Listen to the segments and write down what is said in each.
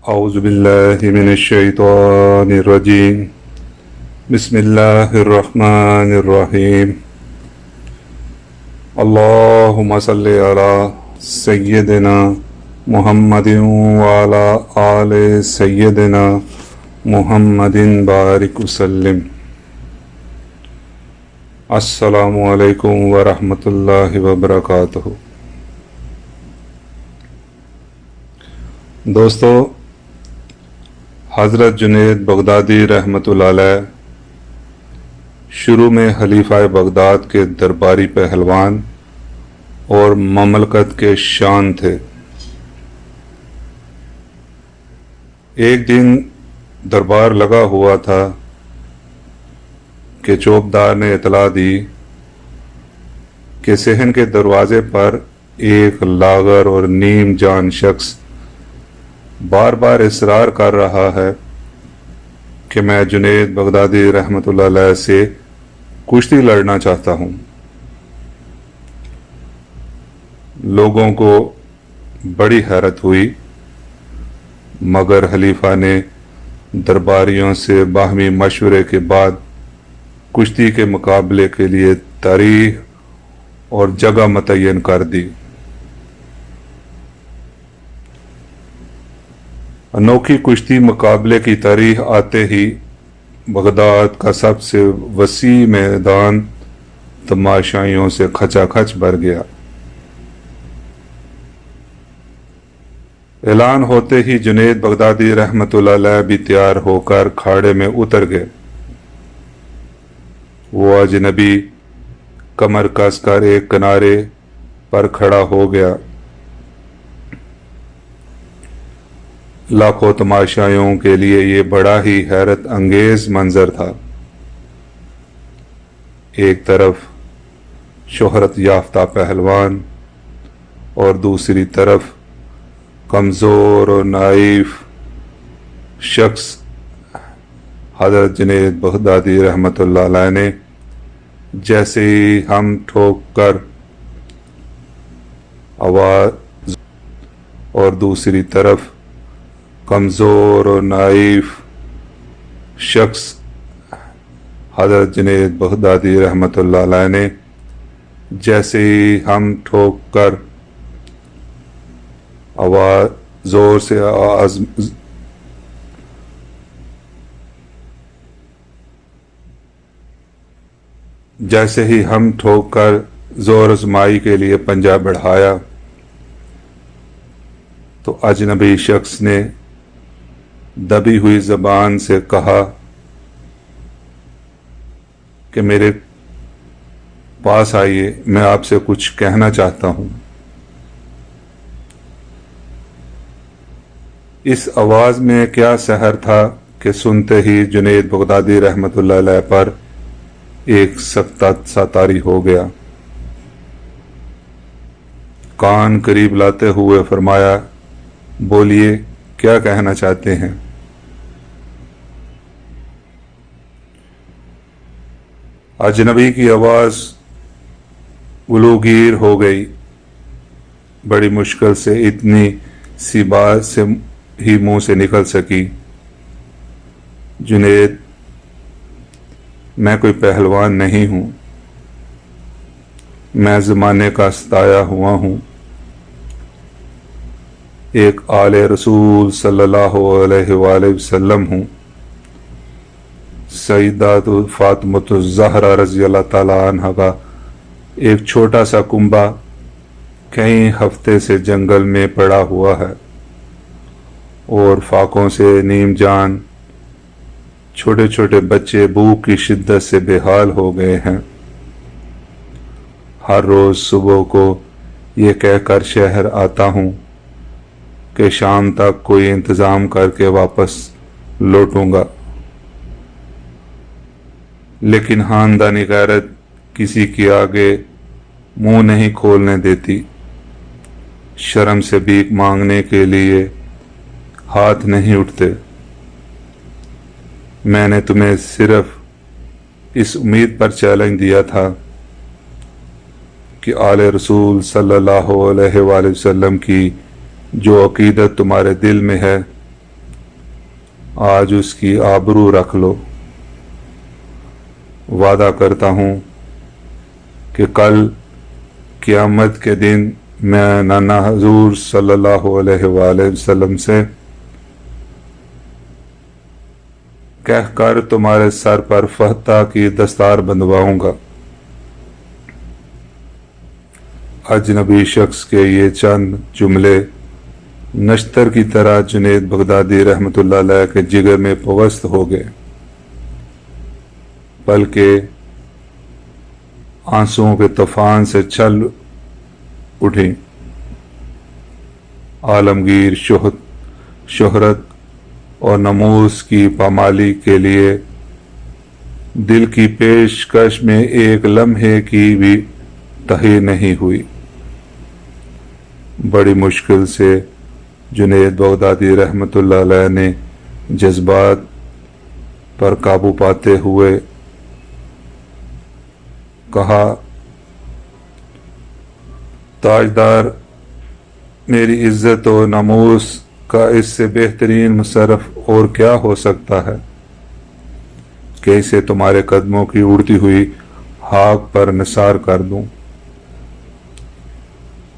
أعوذ بالله من الشيطان الرجيم بسم الله الرحمن الرحيم اللهم صل على سيدنا محمد وعلى آل سيدنا محمد بارك وسلم السلام علیکم ورحمۃ اللہ وبرکاتہ۔ دوستو، حضرت جنید بغدادی رحمۃ اللہ علیہ شروع میں خلیفہ بغداد کے درباری پہلوان اور مملکت کے شان تھے۔ ایک دن دربار لگا ہوا تھا کہ چوبدار نے اطلاع دی کہ صحن کے دروازے پر ایک لاغر اور نیم جان شخص بار بار اصرار کر رہا ہے کہ میں جنید بغدادی رحمۃ اللہ علیہ سے کشتی لڑنا چاہتا ہوں۔ لوگوں کو بڑی حیرت ہوئی، مگر خلیفہ نے درباریوں سے باہمی مشورے کے بعد کشتی کے مقابلے کے لیے تاریخ اور جگہ متعین کر دی۔ انوکھی کشتی مقابلے کی تاریخ آتے ہی بغداد کا سب سے وسیع میدان تماشائیوں سے کھچا کھچ بھر گیا۔ اعلان ہوتے ہی جنید بغدادی رحمۃ اللہ علیہ بھی تیار ہو کر کھاڑے میں اتر گئے۔ وہ اجنبی کمر کس کر ایک کنارے پر کھڑا ہو گیا۔ لاکھوں تماشائیوں کے لیے یہ بڑا ہی حیرت انگیز منظر تھا۔ ایک طرف شہرت یافتہ پہلوان اور دوسری طرف کمزور اور نائف شخص حضرت جنید بغدادی رحمۃ اللہ علیہ نے جیسے ہی ہم ٹھوک کر آواز اور دوسری طرف کمزور اور نائف شخص حضرت جنید بغدادی رحمۃ اللہ علیہ نے جیسے ہی ہم ٹھوک کر آواز زور سے جیسے ہی ہم ٹھوک کر زور آزمائی کے لیے پنجہ بڑھایا تو اجنبی شخص نے دبی ہوئی زبان سے کہا کہ میرے پاس آئیے، میں آپ سے کچھ کہنا چاہتا ہوں۔ اس آواز میں کیا سحر تھا کہ سنتے ہی جنید بغدادی رحمۃ اللہ علیہ پر ایک سکتہ سا طاری ہو گیا۔ کان قریب لاتے ہوئے فرمایا، بولیے، کیا کہنا چاہتے ہیں؟ اجنبی کی آواز گلوگیر ہو گئی۔ بڑی مشکل سے اتنی سی بات سے ہی منہ سے نکل سکی، جنید، میں کوئی پہلوان نہیں ہوں، میں زمانے کا ستایا ہوا ہوں، ایک آل رسول صلی اللہ علیہ وآلہ وسلم ہوں، سیدہ فاطمۃ الزہرا رضی اللہ تعالی عنہ کا ایک چھوٹا سا کنبہ کئی ہفتے سے جنگل میں پڑا ہوا ہے اور فاقوں سے نیم جان چھوٹے چھوٹے بچے بھوک کی شدت سے بے حال ہو گئے ہیں۔ ہر روز صبح کو یہ کہہ کر شہر آتا ہوں کہ شام تک کوئی انتظام کر کے واپس لوٹوں گا، لیکن خاندانی غیرت کسی کے آگے منہ نہیں کھولنے دیتی، شرم سے بھیک مانگنے کے لیے ہاتھ نہیں اٹھتے۔ میں نے تمہیں صرف اس امید پر چیلنج دیا تھا کہ آل رسول صلی اللہ علیہ وآلہ وسلم کی جو عقیدت تمہارے دل میں ہے آج اس کی آبرو رکھ لو۔ وعدہ کرتا ہوں کہ کل قیامت کے دن میں نانا حضور صلی اللہ علیہ وآلہ وسلم سے کہہ کر تمہارے سر پر فتح کی دستار بندھواؤں گا۔ اجنبی شخص کے یہ چند جملے نشتر کی طرح جنید بغدادی رحمۃ اللہ علیہ کے جگر میں پوست ہو گئے، بلکہ آنسوؤں کے طوفان سے چھل اٹھی۔ عالمگیر شہرت اور نموز کی پامالی کے لیے دل کی پیشکش میں ایک لمحے کی بھی تہی نہیں ہوئی۔ بڑی مشکل سے جنید بغدادی رحمۃ اللہ علیہ نے جذبات پر قابو پاتے ہوئے کہا، تاجدار، میری عزت و ناموس کا اس سے بہترین مصرف اور کیا ہو سکتا ہے کہ اسے تمہارے قدموں کی اڑتی ہوئی خاک پر نثار کر دوں۔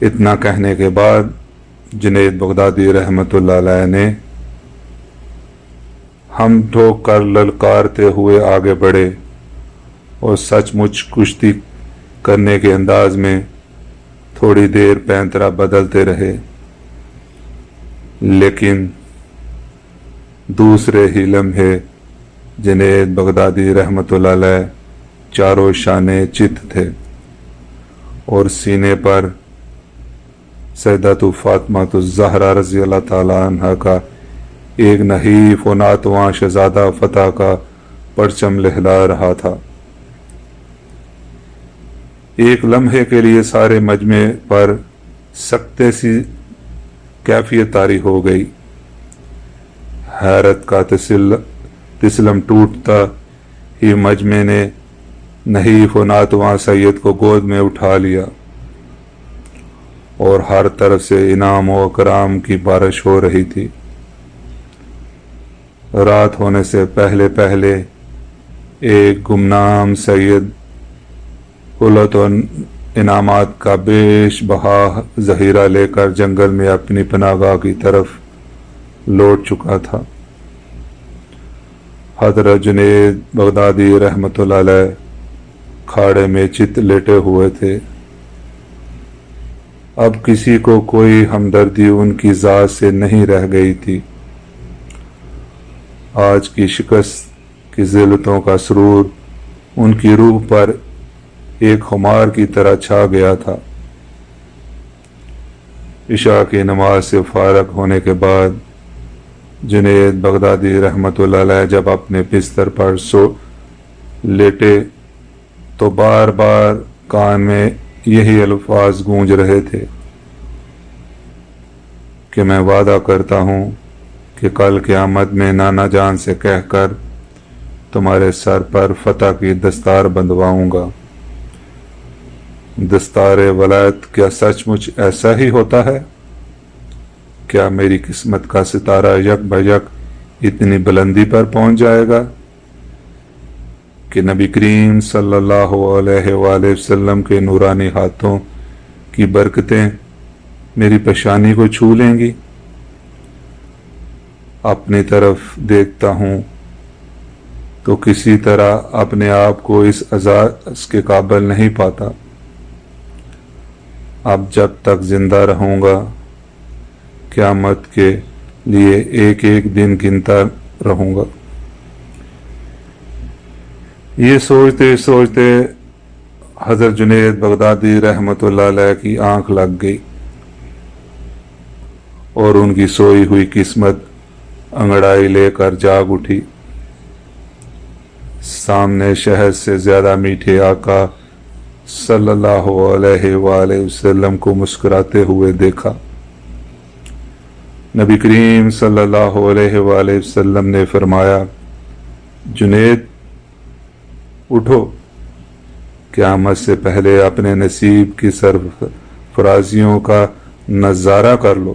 اتنا کہنے کے بعد جنید بغدادی رحمۃ اللہ علیہ نے ہم ٹھوک کر للکارتے ہوئے آگے بڑھے اور سچ مچ کشتی کرنے کے انداز میں تھوڑی دیر پینترا بدلتے رہے، لیکن دوسرے ہی لمحے جنید بغدادی رحمۃ اللہ علیہ چاروں شانے چت تھے اور سینے پر سیدۃ فاطمہ الزہرا رضی اللہ تعالی عنہ کا ایک نحیف و ناتواں شہزادہ فتح کا پرچم لہلا رہا تھا۔ ایک لمحے کے لیے سارے مجمع پر سکتے سی کیفیت طاری ہو گئی۔ حیرت کا تسلم ٹوٹتا ہی مجمع نے نحیف و ناتواں سید کو گود میں اٹھا لیا اور ہر طرف سے انعام و اکرام کی بارش ہو رہی تھی۔ رات ہونے سے پہلے پہلے ایک گمنام سید قلت و انعامات کا بیش بہا ذخیرہ لے کر جنگل میں اپنی پناہ گاہ کی طرف لوٹ چکا تھا۔ حضرت جنید بغدادی رحمۃ اللہ علیہ کھاڑے میں چت لیٹے ہوئے تھے۔ اب کسی کو کوئی ہمدردی ان کی ذات سے نہیں رہ گئی تھی۔ آج کی شکست کی ذلتوں کا سرور ان کی روح پر ایک خمار کی طرح چھا گیا تھا۔ عشاء کی نماز سے فارغ ہونے کے بعد جنید بغدادی رحمۃ اللہ علیہ جب اپنے بستر پر سو لیٹے تو بار بار کان میں یہی الفاظ گونج رہے تھے کہ میں وعدہ کرتا ہوں کہ کل قیامت میں نانا جان سے کہہ کر تمہارے سر پر فتح کی دستار بندھواؤں گا۔ دستار ولایت کیا سچ مچ ایسا ہی ہوتا ہے؟ کیا میری قسمت کا ستارہ یک بہ یک اتنی بلندی پر پہنچ جائے گا کہ نبی کریم صلی اللہ علیہ وآلہ وسلم کے نورانی ہاتھوں کی برکتیں میری پیشانی کو چھو لیں گی؟ اپنی طرف دیکھتا ہوں تو کسی طرح اپنے آپ کو اس اعزاز کے قابل نہیں پاتا۔ اب جب تک زندہ رہوں گا قیامت کے لیے ایک ایک دن گنتا رہوں گا۔ یہ سوچتے سوچتے حضرت جنید بغدادی رحمۃ اللہ علیہ کی آنکھ لگ گئی اور ان کی سوئی ہوئی قسمت انگڑائی لے کر جاگ اٹھی۔ سامنے شہد سے زیادہ میٹھے آقا صلی اللہ علیہ وآلہ وسلم کو مسکراتے ہوئے دیکھا۔ نبی کریم صلی اللہ علیہ وآلہ وسلم نے فرمایا، جنید اٹھو، قیامت سے پہلے اپنے نصیب کی سرفرازیوں کا نظارہ کر لو۔